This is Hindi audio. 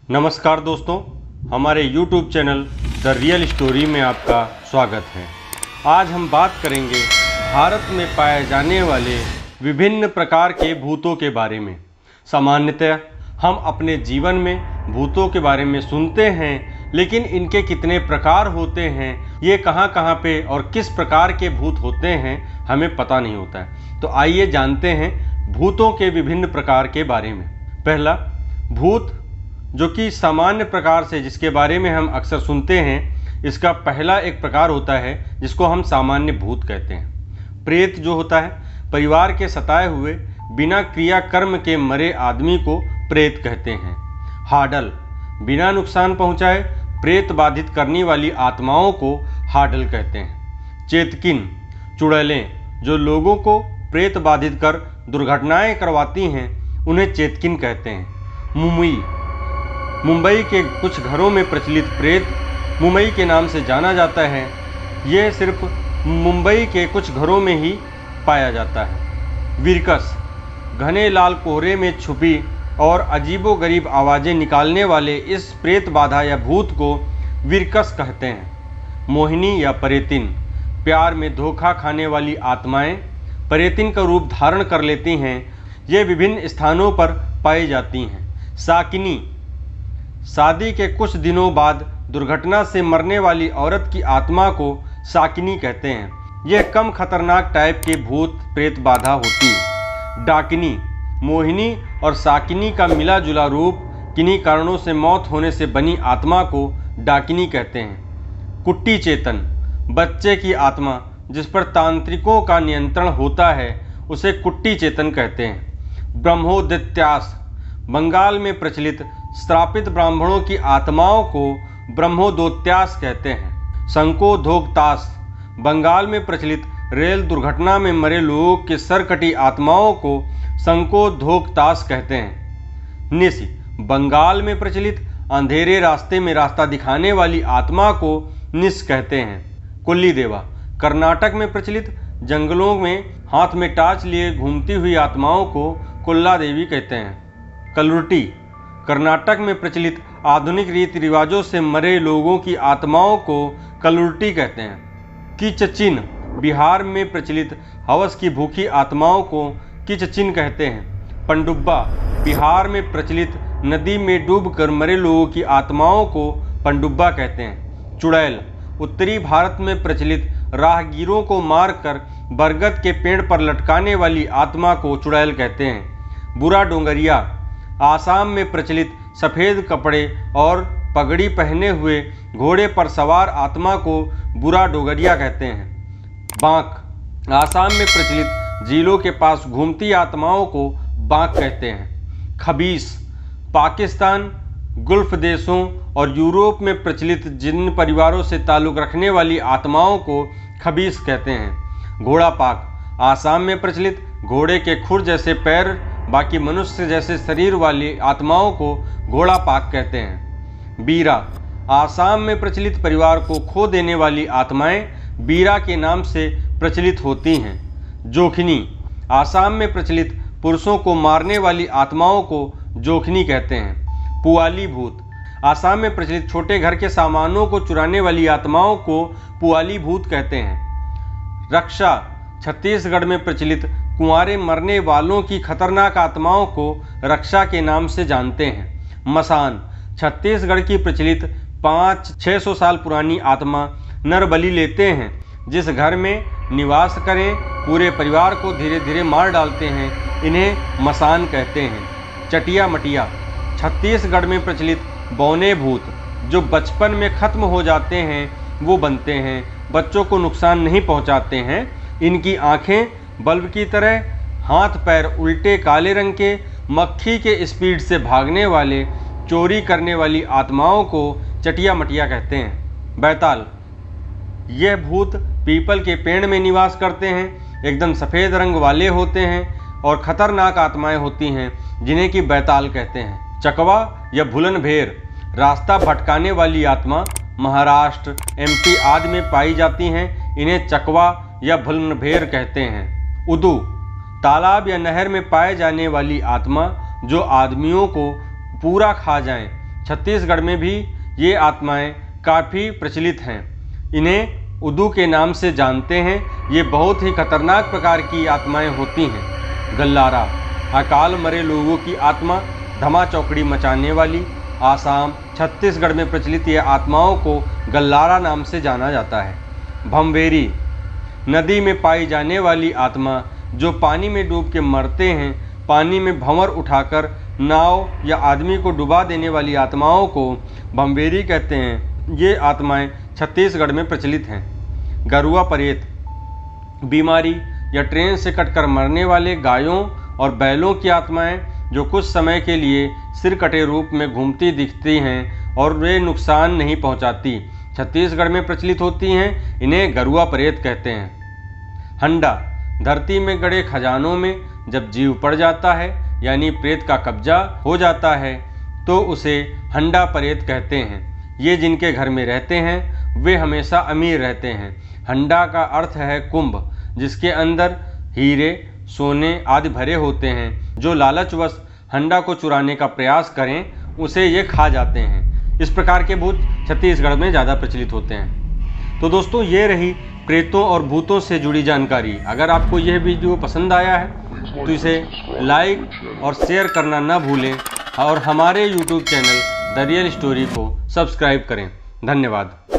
नमस्कार दोस्तों, हमारे YouTube channel the real story में आपका स्वागत है। आज हम बात करेंगे भारत में पाए जाने वाले विभिन्न प्रकार के भूतों के बारे में। सामान्यतः हम अपने जीवन में भूतों के बारे में सुनते हैं, लेकिन इनके कितने प्रकार होते हैं, ये कहाँ कहाँ पे और किस प्रकार के भूत होते हैं, हमें पता नहीं होता है। तो आइए जानते हैं भूतों के विभिन्न प्रकार के बारे में। पहला, भूत जो कि सामान्य प्रकार से जिसके बारे में हम अक्सर सुनते हैं, इसका पहला एक प्रकार होता है जिसको हम सामान्य भूत कहते हैं। प्रेत जो होता है, परिवार के सताए हुए बिना क्रिया कर्म के मरे आदमी को प्रेत कहते हैं। हाडल, बिना नुकसान पहुंचाए प्रेत बाधित करने वाली आत्माओं को हाडल कहते हैं। चेतकिन, चुड़ैलें जो लोगों को प्रेत बाधित कर दुर्घटनाएं करवाती हैं, उन्हें चेतकिन कहते हैं। मुमुई, मुंबई के कुछ घरों में प्रचलित प्रेत मुंबई के नाम से जाना जाता है। यह सिर्फ मुंबई के कुछ घरों में ही पाया जाता है। विरकस, घने लाल कोहरे में छुपी और अजीबोगरीब आवाज़ें निकालने वाले इस प्रेत बाधा या भूत को विरकस कहते हैं। मोहिनी या परेतिन, प्यार में धोखा खाने वाली आत्माएं परेतिन का रूप धारण कर लेती हैं। ये विभिन्न स्थानों पर पाई जाती हैं। साकिनी, शादी के कुछ दिनों बाद दुर्घटना से मरने वाली औरत की आत्मा को साकिनी कहते हैं। यह कम खतरनाक टाइप के भूत प्रेत बाधा होती है। डाकिनी, मोहिनी और साकिनी का मिला जुला रूप, किन्हीं कारणों से मौत होने से बनी आत्मा को डाकिनी कहते हैं। कुट्टी चेतन, बच्चे की आत्मा जिस पर तांत्रिकों का नियंत्रण होता है, उसे कुट्टी चेतन कहते हैं। ब्रह्मोदैत्यास, बंगाल में प्रचलित श्रापित ब्राह्मणों की आत्माओं को ब्रह्मोदैत्यास कहते हैं। शंकोधोक्तास, बंगाल में प्रचलित रेल दुर्घटना में मरे लोगों के सरकटी आत्माओं को शंकोधोक्तास कहते हैं। निसी, बंगाल में प्रचलित अंधेरे रास्ते में रास्ता दिखाने वाली आत्मा को निस कहते हैं। कुल्ली देवा, कर्नाटक में प्रचलित जंगलों में हाथ में टार्च लिए घूमती हुई आत्माओं को कुल्ला देवी कहते हैं। कलुर्टी, कर्नाटक में प्रचलित आधुनिक रीति रिवाजों से मरे लोगों की आत्माओं को कलुर्टी कहते हैं। किचचिन, बिहार में प्रचलित हवस की भूखी आत्माओं को किचचिन कहते हैं। पंडुब्बा, बिहार में प्रचलित नदी में डूबकर मरे लोगों की आत्माओं को पंडुब्बा कहते हैं। चुड़ैल, उत्तरी भारत में प्रचलित राहगीरों को मारकर बरगद के पेड़ पर लटकाने वाली आत्मा को चुड़ैल कहते हैं। बुरा डोंगरिया, आसाम में प्रचलित सफ़ेद कपड़े और पगड़ी पहने हुए घोड़े पर सवार आत्मा को बुरा डोगरिया कहते हैं। बांक, आसाम में प्रचलित झीलों के पास घूमती आत्माओं को बांक कहते हैं। खबीस, पाकिस्तान, गुल्फ देशों और यूरोप में प्रचलित जिन परिवारों से ताल्लुक़ रखने वाली आत्माओं को खबीस कहते हैं। घोड़ा पाक, आसाम में प्रचलित घोड़े के खुर जैसे पैर बाकी मनुष्य जैसे शरीर वाली आत्माओं को घोड़ा पाक कहते हैं। बीरा, आसाम में प्रचलित परिवार को खो देने वाली आत्माएं बीरा के नाम से प्रचलित होती हैं। जोखनी, आसाम में प्रचलित पुरुषों को मारने वाली आत्माओं को जोखनी कहते हैं। पुआली भूत, आसाम में प्रचलित छोटे घर के सामानों को चुराने वाली आत्माओं को पुआली भूत कहते हैं। रक्षा, छत्तीसगढ़ में प्रचलित कुंवारे मरने वालों की खतरनाक आत्माओं को रक्षा के नाम से जानते हैं। मसान, छत्तीसगढ़ की प्रचलित 500-600 साल पुरानी आत्मा नर बलि लेते हैं। जिस घर में निवास करें पूरे परिवार को धीरे धीरे मार डालते हैं, इन्हें मसान कहते हैं। चटिया मटिया, छत्तीसगढ़ में प्रचलित बौने भूत जो बचपन में खत्म हो जाते हैं, वो बनते हैं, बच्चों को नुकसान नहीं पहुंचाते हैं। इनकी आंखें बल्ब की तरह, हाथ पैर उल्टे काले रंग के, मक्खी के स्पीड से भागने वाले, चोरी करने वाली आत्माओं को चटिया मटिया कहते हैं। बैताल, यह भूत पीपल के पेड़ में निवास करते हैं, एकदम सफ़ेद रंग वाले होते हैं और खतरनाक आत्माएं होती हैं, जिन्हें कि बैताल कहते हैं। चकवा या भुलन भेर, रास्ता भटकाने वाली आत्मा महाराष्ट्र, MP आदि में पाई जाती हैं, इन्हें चकवा या भुलन भेर कहते हैं। उदू, तालाब या नहर में पाए जाने वाली आत्मा जो आदमियों को पूरा खा जाएं, छत्तीसगढ़ में भी ये आत्माएं काफ़ी प्रचलित हैं। इन्हें उदू के नाम से जानते हैं। ये बहुत ही खतरनाक प्रकार की आत्माएं होती हैं। गल्लारा, अकाल मरे लोगों की आत्मा, धमा चौकड़ी मचाने वाली। आसाम, छत्तीसगढ़ में प्रचलित ये आत्माओं को गल्लारा नाम से जाना जाता है। भमवेरी, नदी में पाई जाने वाली आत्मा जो पानी में डूब के मरते हैं। पानी में भंवर उठाकर नाव या आदमी को डुबा देने वाली आत्माओं को भमवेरी कहते हैं। ये आत्माएं छत्तीसगढ़ में प्रचलित हैं। गरुआ प्रेत, बीमारी या ट्रेन से कटकर मरने वाले गायों और बैलों की आत्माएं जो कुछ समय के लिए सिर कटे रूप में घूमती दिखती हैं और वे नुकसान नहीं पहुंचाती, छत्तीसगढ़ में प्रचलित होती हैं। इन्हें गरुआ प्रेत कहते हैं। हंडा, धरती में गड़े खजानों में जब जीव पड़ जाता है यानी प्रेत का कब्जा हो जाता है तो उसे हंडा प्रेत कहते हैं। ये जिनके घर में रहते हैं वे हमेशा अमीर रहते हैं। हंडा का अर्थ है कुंभ, जिसके अंदर हीरे, सोने आदि भरे होते हैं। जो लालचवश हंडा को चुराने का प्रयास करें उसे ये खा जाते हैं। इस प्रकार के भूत छत्तीसगढ़ में ज़्यादा प्रचलित होते हैं। तो दोस्तों, ये रही प्रेतों और भूतों से जुड़ी जानकारी। अगर आपको यह वीडियो पसंद आया है तो इसे लाइक और शेयर करना न भूलें और हमारे YouTube channel the real story को सब्सक्राइब करें। धन्यवाद।